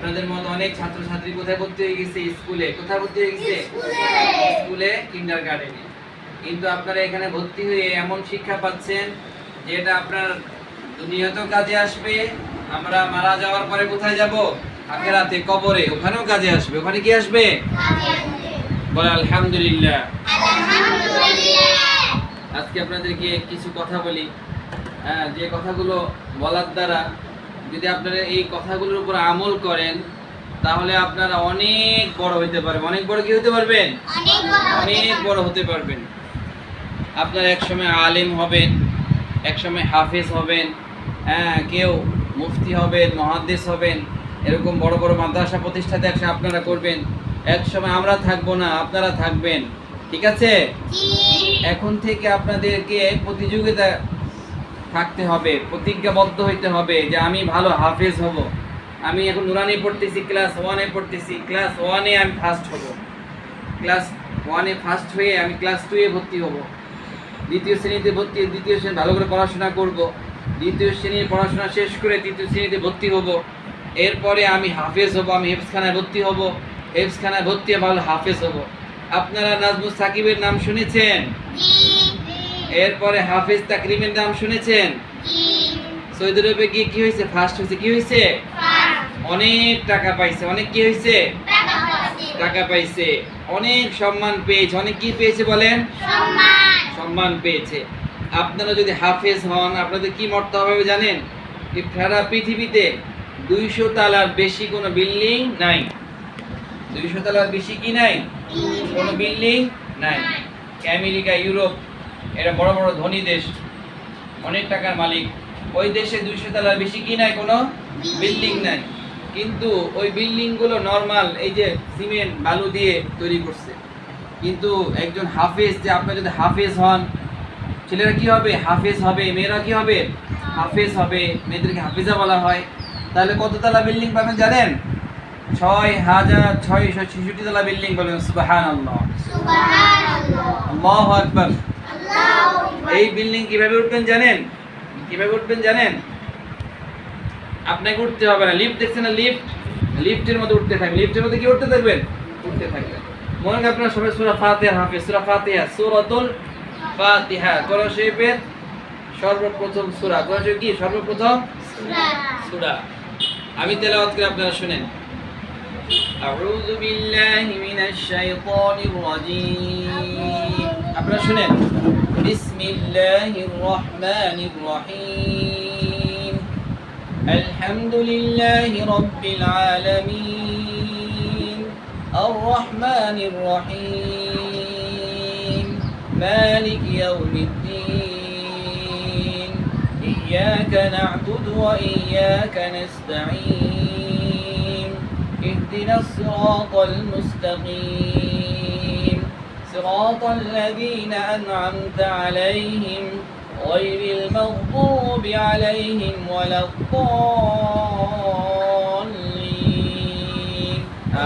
আপনাদের মতো অনেক ছাত্রছাত্রী কোথায় ভর্তি হয়ে গেছে? স্কুলে। কোথায় ভর্তি হয়ে গেছে? স্কুলে, কিন্ডারগার্টেনে। কিন্তু আপনারা এখানে ভর্তি হয়ে এমন শিক্ষা পাচ্ছেন যেটা আপনার দুনিয়াতেও কাজে আসবে। আমরা মারা যাওয়ার পরে কোথায় যাব? আখিরাতে, কবরে, ওখানেও কাজে আসবে। ওখানে কি আসবে? বলে আলহামদুলিল্লাহ। আজকে আপনাদেরকে কিছু কথা বলি, যে কথাগুলো বলার দ্বারা যদি আপনারা এই কথাগুলোর উপর আমল করেন তাহলে আপনারা অনেক বড় হতে পারবেন। অনেক বড় কি হতে পারবেন? অনেক বড় হতে পারবেন। আপনারা একসময় আলেম হবেন, একসময় হাফেজ হবেন, কেউ মুফতি হবেন, মুহাদ্দিস হবেন। এরকম বড় বড় মাদ্রাসা প্রতিষ্ঠাতে আপনারা করবেন। একসময় আমরা থাকবো না, আপনারা থাকবেন। ঠিক আছে? এখন থেকে আপনাদেরকে প্রতিযোগিতা থাকতে হবে, প্রতিজ্ঞাবদ্ধ হইতে হবে যে আমি ভালো হাফেজ হব। আমি এখন নুরানি পড়তেছি, ক্লাস 1-এ পড়তেছি, ক্লাস 1-এ আমি ফার্স্ট হব। ক্লাস 1-এ ফার্স্ট হয়ে আমি ক্লাস 2-এ ভর্তি হব। দ্বিতীয় শ্রেণীতে ভর্তি, দ্বিতীয় শ্রেণী ভালো করে পড়াশোনা করব। দ্বিতীয় শ্রেণীর পড়াশোনা শেষ করে তৃতীয় শ্রেণীতে ভর্তি হব। এরপরে আমি হাফেজ হব, আমি হেফজখানায় ভর্তি হব। হেফজখানায় ভর্তি হয়ে ভালো হাফেজ হব। আপনারা নাজমুস সাকিবের নাম শুনেছেন? এরপরে হাফেজ তাকরিমের নাম শুনেছেন? সৌদি আরবে গিয়ে কি হয়েছে? ফার্স্ট হয়েছে। কি হয়েছে? অনেক টাকা পাইছে। অনেক কি হয়েছে? টাকা পাইছে। অনেক সম্মান পেয়েছে। অনেক কি পেয়েছে বলেন? সম্মান পেয়েছে। আপনারা যদি হাফেজ হন আপনাদের কি মর্তবা হবে জানেন? সারা পৃথিবীতে 200 তলার বেশি কোনো বিল্ডিং নাই। 200 তলার বেশি কি নাই? কোনো বিল্ডিং নাই। আমেরিকা, ইউরোপ, এরা বড় বড় ধনী দেশ, অনেক টাকার মালিক। ওই দেশে 200 তলার বেশি কি নাই? কোনো বিল্ডিং নাই। কিন্তু ওই বিল্ডিং গুলো নরমাল এই যে সিমেন্ট বালু দিয়ে তৈরি করছে। কিন্তু একজন হাফেজ, যে আপনি যদি হাফেজ হন, ছেলেরা কি হবে? হাফেজ হবে। মেয়েরা কি হবে? হাফেজ হবে। মেয়েদেরকে হাফেজা বলা হয়। তাহলে কত তলা বিল্ডিং পাবেন জানেন? 6666 তলা বিল্ডিং পাবেন। সুবহানাল্লাহ, আল্লাহু আকবার। এই বিল্ডিং কিভাবে উঠবেন জানেন? কিভাবে উঠবেন জানেন? আপনাকে উঠতে হবে না। লিফট দেখছেন না? লিফটের মধ্যে উঠতে থাকবেন। লিফটের মধ্যে কি উঠতে থাকবেন? উঠতে থাকবেন। মনে হয় আপনারা সবাই সূরা ফাতিহা হাফেজ। সূরা ফাতিহা, সূরাতুল ফাতিহা কোরআন শরীফের সর্বপ্রথম সূরা। কোরআন শরীফ কি সর্বপ্রথম সূরা? আমি তেলাওয়াত করে আপনারা শুনেন। আউযু বিল্লাহি মিনাশ শাইতানির রাজীম। আপনারা শুনেন। বিসমিল্লাহির রহমানির রহিম। আলহামদুলিল্লাহি রাব্বিল আলামিন। আর রহমানির রহিম। মালিক ইয়াউমিদ্দিন। ইয়াকা না'বুদু ওয়া ইয়াকা নাস্তাঈন। اهدنا الصراط المستقيم صراط الذين أنعمت عليهم غير المغضوب عليهم ولا الضالين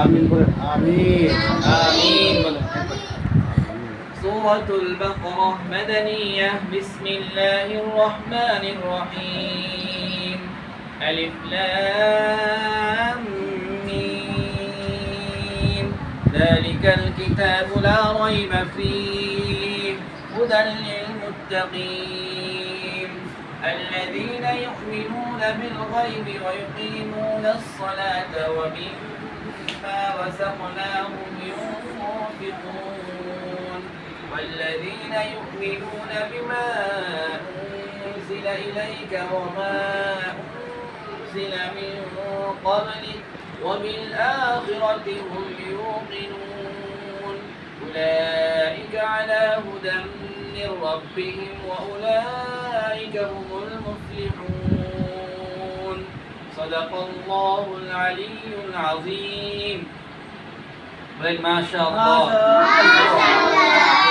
آمين آمين آمين سورة البقرة مدنية بسم الله الرحمن الرحيم ألف لام ذلك الكتاب لا ريب فيه هدى للمتقين الذين يؤمنون بالغيب ويقيمون الصلاة ومما رزقناهم ينفقون والذين يؤمنون بما أنزل إليك وما أنزل من قبلك وبالآخرة هم يوقنون أولئك على هدى من ربهم وأولئك هم المفلحون صدق الله العلي العظيم ما شاء الله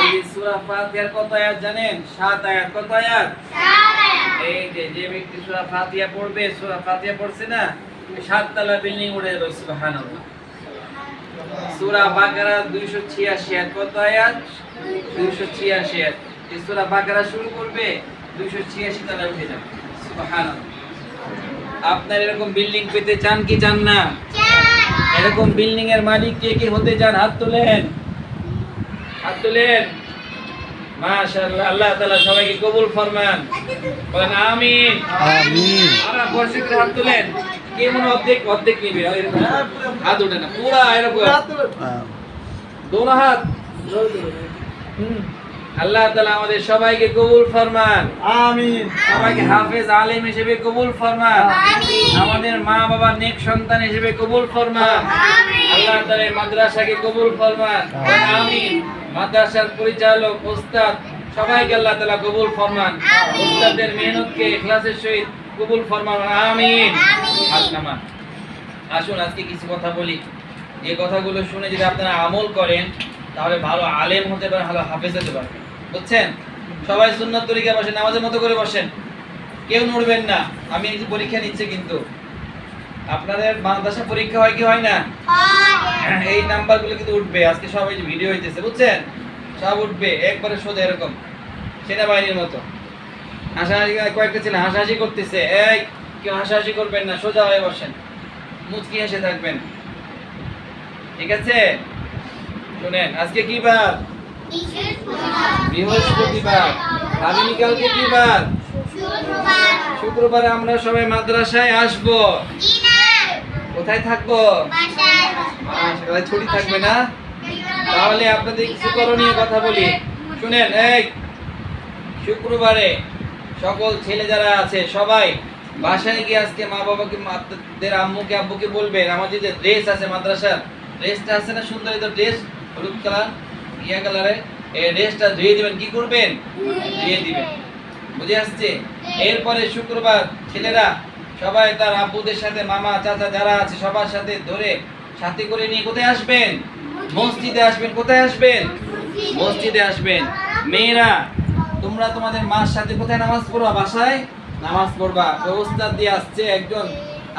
এই সূরা ফাতিহার কত আয়াত জানেন? 7 আয়াত। কত আয়াত? 7 আয়াত। এই যে ব্যক্তি সূরা ফাতিহা পড়বে, সূরা ফাতিহা পড়ছে না, 7 তলা বিল্ডিং উড়ে যাবে। সুবহানাল্লাহ। সূরা বাকারা 286 আয়াত। কত আয়াত? 286 আয়াত। এই সূরা বাকারা শুরু করবে 286 তলা উঠে যাবে। সুবহানাল্লাহ। আপনারা এরকম বিল্ডিং পেতে চান কি চান না? চান। এরকম বিল্ডিং এর মালিক কে কে হতে চান? হাত তোলেন, হাত তোলেন। মাশাআল্লাহ, আল্লাহ তাআলা সবাইকে কবুল ফরমান, বলেন আমিন। আমিন। আমরা বসে করে হাত তোলেন। কে মনে অর্ধেক অর্ধেক নিবে? হাত ওঠে না, পুরা এরকম দোনো হাত। আল্লাহ তাআলা আমাদের সবাইকে কবুল ফরমান, আমিন। সবাইকে হাফেজ আলেম হিসেবে কবুল ফরমান, আমাদের মা বাবার নেক সন্তান হিসেবে কবুল ফরমান, আল্লাহ তাআলা এই মাদ্রাসাকে কবুল ফরমান, আমিন। মাদ্রাসার পরিচালক ওস্তাদ সবাইকে আল্লাহ তাআলা কবুল ফরমান, ওস্তাদের মেহনতকে ইখলাসের সহিত কবুল ফরমান, আমিন। হাত নামান। আসুন আজকে কিছু কথা বলি, যে কথাগুলো শুনে যদি আপনারা আমল করেন তাহলে ভালো আলেম হতে পারেন, ভালো হাফেজ হতে পারবেন, বুঝছেন? সবাই সুন্নাত তরিকায় বসেন, নামাজের মতো করে বসেন, কেউ নড়বেন না। আমি এই যে পরীক্ষা নিচ্ছে, কিন্তু আপনাদের মাদ্রাসা পরীক্ষা হয় কি হয় না? এই নাম্বারগুলো কিন্তু উঠবে আজকে, সবাই যে ভিডিও হইতেছে, বুঝছেন? সব উঠবে একবারে সোজা, এরকম সেনাবাহিনীর মতো। হাসাহাসি, কয়েকটা ছেলে হাসাহাসি করতেছে, এই কেউ হাসাহাসি করবেন না, সোজা হয়ে বসেন, মুচকি হেসে থাকবেন, ঠিক আছে? শুনেন, আজকে কি বার? বৃহস্পতিবার। আগামীকালকে কি বার? শুক্রবারে আমরা সবাই মাদ্রাসায় আসবো। কোথায় থাকবো? বাসায়। ছুটি থাকবে না? তাহলে আপনাদের কিছু করণীয় কথা বলি, শুনেন। এই শুক্রবারে সকল ছেলে যারা আছে সবাই বাসায় গিয়ে আজকে মা বাবাকে, মাদের আম্মুকে আব্বুকে বলবেন, আমাদের যে ড্রেস আছে মাদ্রাসার ড্রেসটা আছে না, সুন্দর এই ড্রেস, হলুদ কালার, ইয়া কালারে, এই ড্রেসটা ধুয়ে দিবেন। কি করবেন? ধুয়ে দিবেন, বুঝে আসছে? এরপরে শুক্রবার ছেলেরা সবাই তার আব্বুদের সাথে, মামা চাচা যারা আছে সবার সাথে ধরে সাথে করে নিয়ে কোথায় আসবেন? মসজিদে আসবেন। কোথায় আসবেন? মসজিদে আসবেন। মেয়েরা তোমরা তোমাদের মার সাথে কোথায় নামাজ পড়বা? বাসায় নামাজ পড়বা। ওস্তাদ দিয়ে আসছে একজন,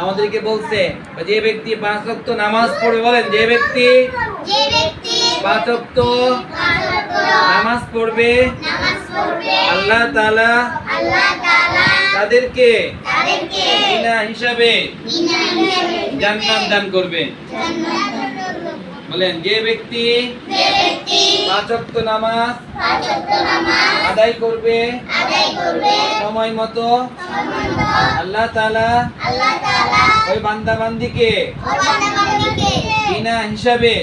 আমাদেরকে বলছে যে ব্যক্তি 5 ওয়াক্ত নামাজ পড়বে, বলেন যে ব্যক্তি 5 ওয়াক্ত নামাজ পড়বে আল্লাহ তাআলা তাদেরকে বিনা হিসাবে জান্নাত দান করবে। বলেন যে ব্যক্তি 5 ওয়াক্ত নামাজ আদায় করবে সময় মতো, আল্লাহ তাআলা ওই বান্দা বান্দিকে বিনা হিসাবে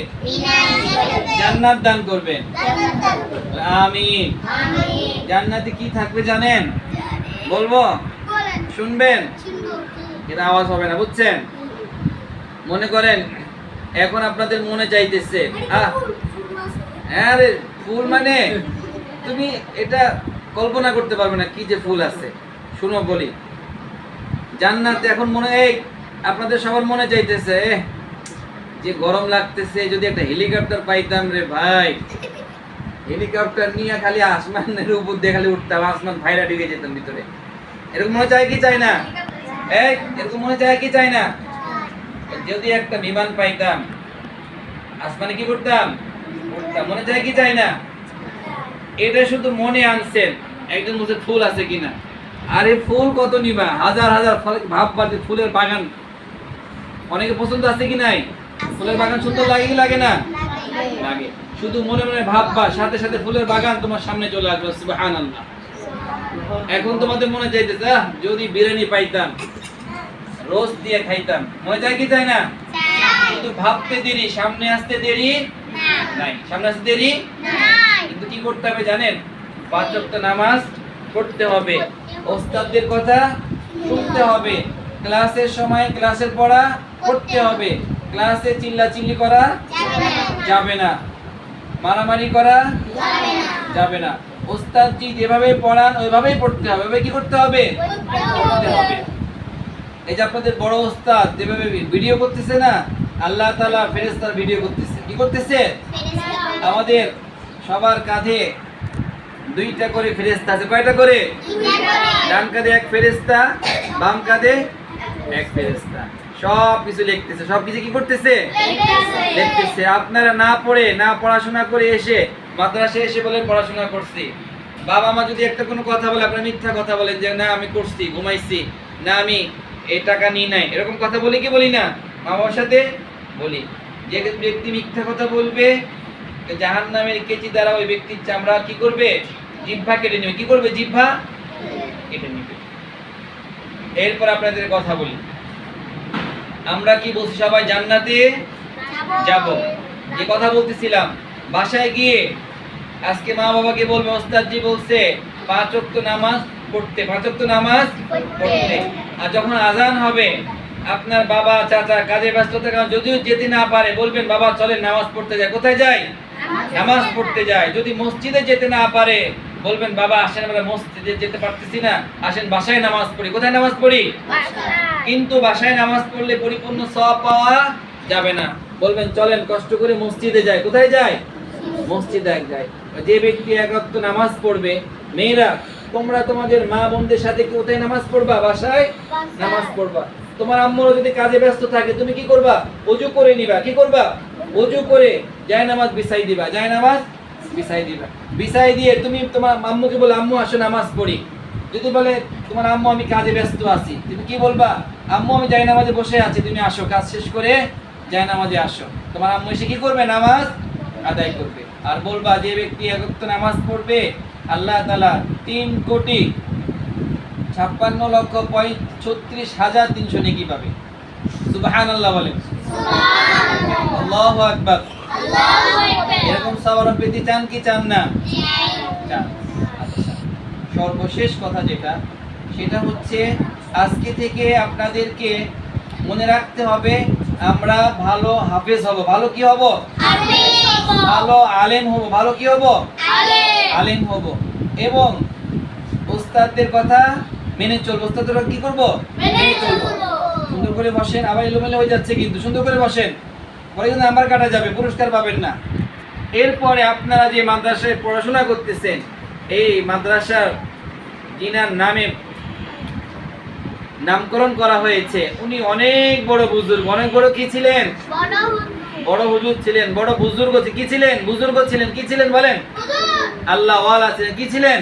জান্নাত দান করবেন, আমিন। জান্নাতে কি থাকবে জানেন? বলবো? শুনবেন? এটা আওয়াজ হবে না, বুঝছেন? মনে করেন এখন আপনাদের মনে চাইতেছে, আরে ফুল মানে তুমি এটা কল্পনা করতে পারবে না কি যে ফুল আছে। শুনো বলি, জান্নাতে এখন মনে, এই আপনাদের সবার মনে চাইতেছে যে গরম লাগতেছে, যদি একটা হেলিকপ্টার পাইতাম রে ভাই, হেলিকপ্টার নিয়ে খালি আসমানের উপর দিয়ে খালি উঠতাম, আসমান ভাইরা ঢুকে যেতাম ভিতরে। এরকম মনে চায় কি চায় না? এরকম মনে চায় কি চায় না? যদি একটা বিমান পাইতাম, আসমানে কি করতাম? উঠতাম। মনে চায় কি চায় না? এটা শুধু মনে আনছেন, একজন বলছে ফুল আছে কিনা। আরে ফুল কত নিবা? হাজার হাজার ভাববা যে ফুলের বাগান অনেকে পছন্দ আছে কি নাই? ফুলের বাগান সুন্দর লাগে কি লাগে না? লাগে। শুধু মনে মনে ভাববা, সাথে সাথে ফুলের বাগান তোমার সামনে চলে আসবে, সুবহানাল্লাহ। এখন তোমাদের মনে চাইতেছে যদি বিরিয়ানি পাইতাম, রোজ দিয়ে খাইতাম। মনে চায় কি চায় না? কিন্তু ভাবতে দেরি, সামনে আসতে দেরি নাই। সামনে আসতে দেরি নাই, কিন্তু কি করতে হবে জানেন? 5 ওয়াক্ত নামাজ পড়তে হবে, ওস্তাদদের কথা শুনতে হবে, ক্লাসের সময় ক্লাসের পড়া করতে হবে, ক্লাসে চিল্লাচিল্লি করা যাবে না, মারামারি করা যাবে না। ওস্তাদজি যেভাবে পড়ান ওইভাবেই পড়তে হবে। ওইভাবে কি করতে হবে? পড়তে হবে। এই যে আপনাদের বড় ওস্তাদ যেভাবে ভিডিও করতেছে না, আল্লাহ তাআলা ফেরেশতার ভিডিও করতেছে। কি করতেছে? আমাদের সবার কাঁধে 2টা করে ফেরেশতা আছে। কয়টা করে? ডান কাঁধে 1 ফেরেশতা, বাম কাঁধে 1 ফেরেশতা। সব কিছু লিখতেছে। সব কিছু কি করতেছে? লিখতেছে। আপনারা না পড়ে, না পড়াশোনা করে এসে মাদ্রাসায় এসে বলেন পড়াশোনা করছি। বাবা মা যদি একটা কোনো কথা বলে, আপনারা মিথ্যা কথা বলেন যে না আমি করছি, ঘুমাইছি, না আমি এই টাকা নিই নাই, এরকম কথা বলি কি বলি না? মা বাবার সাথে বলি, যে ব্যক্তি মিথ্যা কথা বলবে জাহান্নামের কেচি দ্বারা ওই ব্যক্তির চামড়া কি করবে? জিহ্বা কেটে নেবে। কি করবে? জিহ্বা কেটে নেবে। এরপর আপনাদের কথা বলি, আমরা কি বলছি? সবাই জান্নাতে যাব। যে কথা বলতেছিলাম, বাসায় গিয়ে আজকে মা বাবাকে বলবে ওস্তাদজি বলছে 5 ওয়াক্ত নামাজ পড়তে, 5 ওয়াক্ত নামাজ পড়তে। আর যখন আজান হবে আপনার বাবা চাচা কাজে ব্যস্ত থাকে, যদিও যেতে না পারে বলবেন বাবা চলেন নামাজ পড়তে যাই। কোথায় যাই? নামাজ পড়তে যাই। যদি মসজিদে যেতে না পারে বলবেন বাবা আসেন আমরা মসজিদে যেতে পারতেছি না, আসেন বাসায় নামাজ পড়ি। কোথায় নামাজ পড়ি? কিন্তু বাসায় নামাজ পড়লে পরিপূর্ণ সওয়াব পাওয়া যাবে না, বলবেন চলেন কষ্ট করে মসজিদে যাই। কোথায় যাই? মসজিদে যাই। যে ব্যক্তি 1 ওয়াক্ত নামাজ পড়বে, মেয়েরা তোমরা তোমাদের মা বোনদের সাথে কোথায় নামাজ পড়বা? বাসায় নামাজ পড়বা। তোমার আম্মুরা যদি কাজে ব্যস্ত থাকে তুমি কি করবা? ওযু করে নিবা। কি করবা? ওযু করে জায়নামাজ বিছাই দিবা। জায়নামাজ বিছাই দিবা। বিছাই দিয়ে তুমি তোমার আম্মুকে বলে আম্মু আসো নামাজ পড়ি। যদি বলে তোমার আম্মু আমি কাজে ব্যস্ত আছি, তুমি কি বলবা? আম্মু আমি জায়নামাজে বসে আছি, তুমি আসো কাজ শেষ করে জায়নামাজে আসো। তোমার আম্মু এসে কি করবে? নামাজ আদায় করবে। আর বলবা যে ব্যক্তি 1 ওয়াক্ত নামাজ পড়বে আল্লাহ তাআলা 3,56,36,300 নেকি পাবে। সুবহানাল্লাহ বলেন। সুবহানাল্লাহ। আল্লাহু আকবার। আল্লাহু আকবার। এরকম সওয়াব পেতে চান কি চান না? চান। আচ্ছা, সর্বশেষ কথা যেটা, সেটা হচ্ছে আজকে থেকে আপনাদেরকে মনে রাখতে হবে আমরা ভালো হাফেজ হব। ভালো কি হব? হাফেজ হব। ভালো আলেম হব। ভালো কি হব? আলেম হব। এবং ওস্তাদদের কথা মেনে চলবো। ওস্তাদরা কি করব? মেনে চলবো। সুন্দর করে বসেন। আবার এলোমেলো হয়ে যাচ্ছে কিন্তু, সুন্দর করে বসেন, পরে কিন্তু নাম্বার কাটা যাবে, পুরস্কার পাবেন না। এরপরে আপনারা যে মাদ্রাসায় পড়াশোনা করতেছেন, এই মাদ্রাসার যিনার নামে নামকরণ করা হয়েছে উনি অনেক বড় বুজুর্গ। অনেক বড় কি ছিলেন? বড় হুজুর ছিলেন, বড় বুজুর্গ কি ছিলেন? বুজুর্গ ছিলেন। কি ছিলেন বলেন? আল্লাহ ওয়ালা ছিলেন। কি ছিলেন?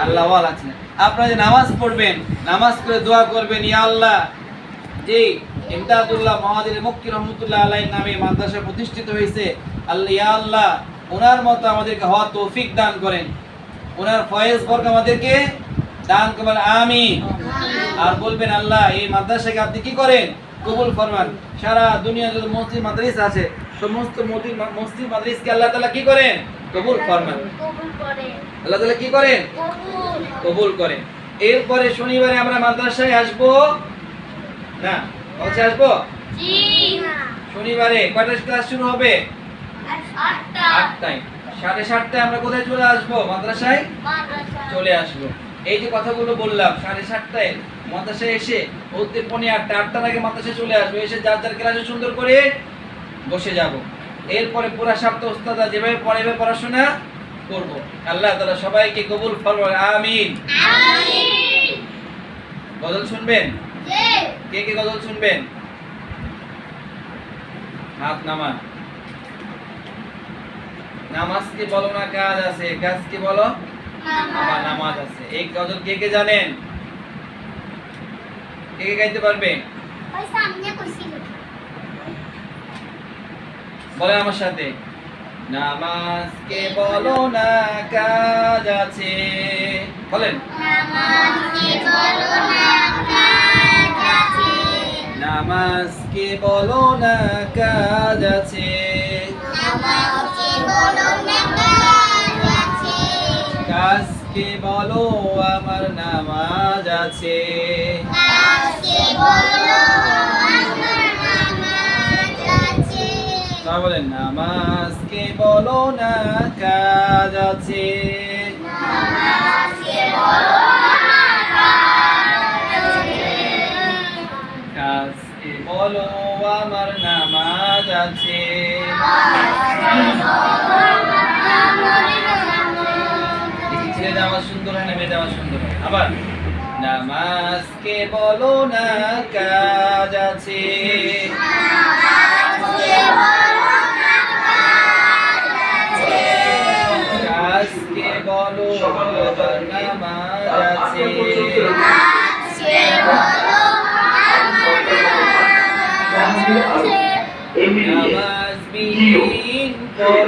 আল্লাহ ওয়ালা ছিলেন। আপনারা যে নামাজ পড়বেন, নামাজ করে দোয়া করবেন, ইয়া আল্লাহ যে ইমদাদুল্লাহ মহাজির মক্কি রহমাতুল্লাহ আলাইহির নামে মাদ্রাসা প্রতিষ্ঠিত হয়েছে, আল্লাহ ইয়া আল্লাহ ওনার মতো আমাদেরকে হওয়ার তৌফিক দান করেন, ওনার ফয়েজ বরকত আমাদেরকে দান করবেন, আমিন। আর বলবেন আল্লাহ এই মাদ্রাসাকে আপনি কি করেন? কবুল ফরমান। সারা দুনিয়া যত মসজিদ মাদ্রাসা আছে সমস্ত মসজিদ মাদ্রাসাকে আল্লাহ তাআলা কি করেন? কবুল ফরমান। আল্লাহ তাআলা কি করেন? কবুল করেন। এরপরে শনিবারে আমরা মাদ্রাসায় আসব না? কবে আসব? জি না। শনিবারে কয়টায় ক্লাস শুরু হবে? 8টায়। 7:30টায় আমরা কোথায় চলে আসব? মাদ্রাসায় চলে আসব। এই যে কথাগুলো বললাম 7:30টায় মাদ্রাসায় এসে ওতে 8:45 8টার আগে মাদ্রাসায় চলে আসবো। এসে যার যার ক্লাসে সুন্দর করে বসে যাব। এরপরে পুরো সপ্তাহ ওস্তাদরা যেভাবে পড়াবে পড়াশোনা করব। আল্লাহ তাআলা সবাইকে কবুল ফরমান, আমিন। আমিন। গজল শুনবেন? জি। কে কে গজল শুনবেন? হাত নামান। নামাজ কি বলো না কাজ আছে, কাজ কি বলো? আমার নামাজ আছে। এই গজল কে কে জানেন? কে কে গাইতে পারবে? ওই সামনে কইছিল। বলেন আমার সাথে, নামাজ কে বলো না কাজ আছে। বলেন, নামাজ কে বলো না কাজ আছে। নামাজ কে বলো না কাজ আছে। নামাজ কে বলো না কাজ আছে। কাজ কে বলো আমার নামাজ আছে। কাজ কে বলো আমার নামাজ আছে। তা বলেন, নামাজ কে বলো না কাজ আছে। নামাজ কে বলো না কাজ আছে। কাজ কে বলো আমার নামাজ আছে। ছেলে আওয়াজ সুন্দর হয় না মেয়েদের আওয়াজ সুন্দর হয়? আবার, নামাজ কে বলো না কাজ আছে। কাজ কে বলো আমার নামাজ আছে। এই নামাজ বিহীন করো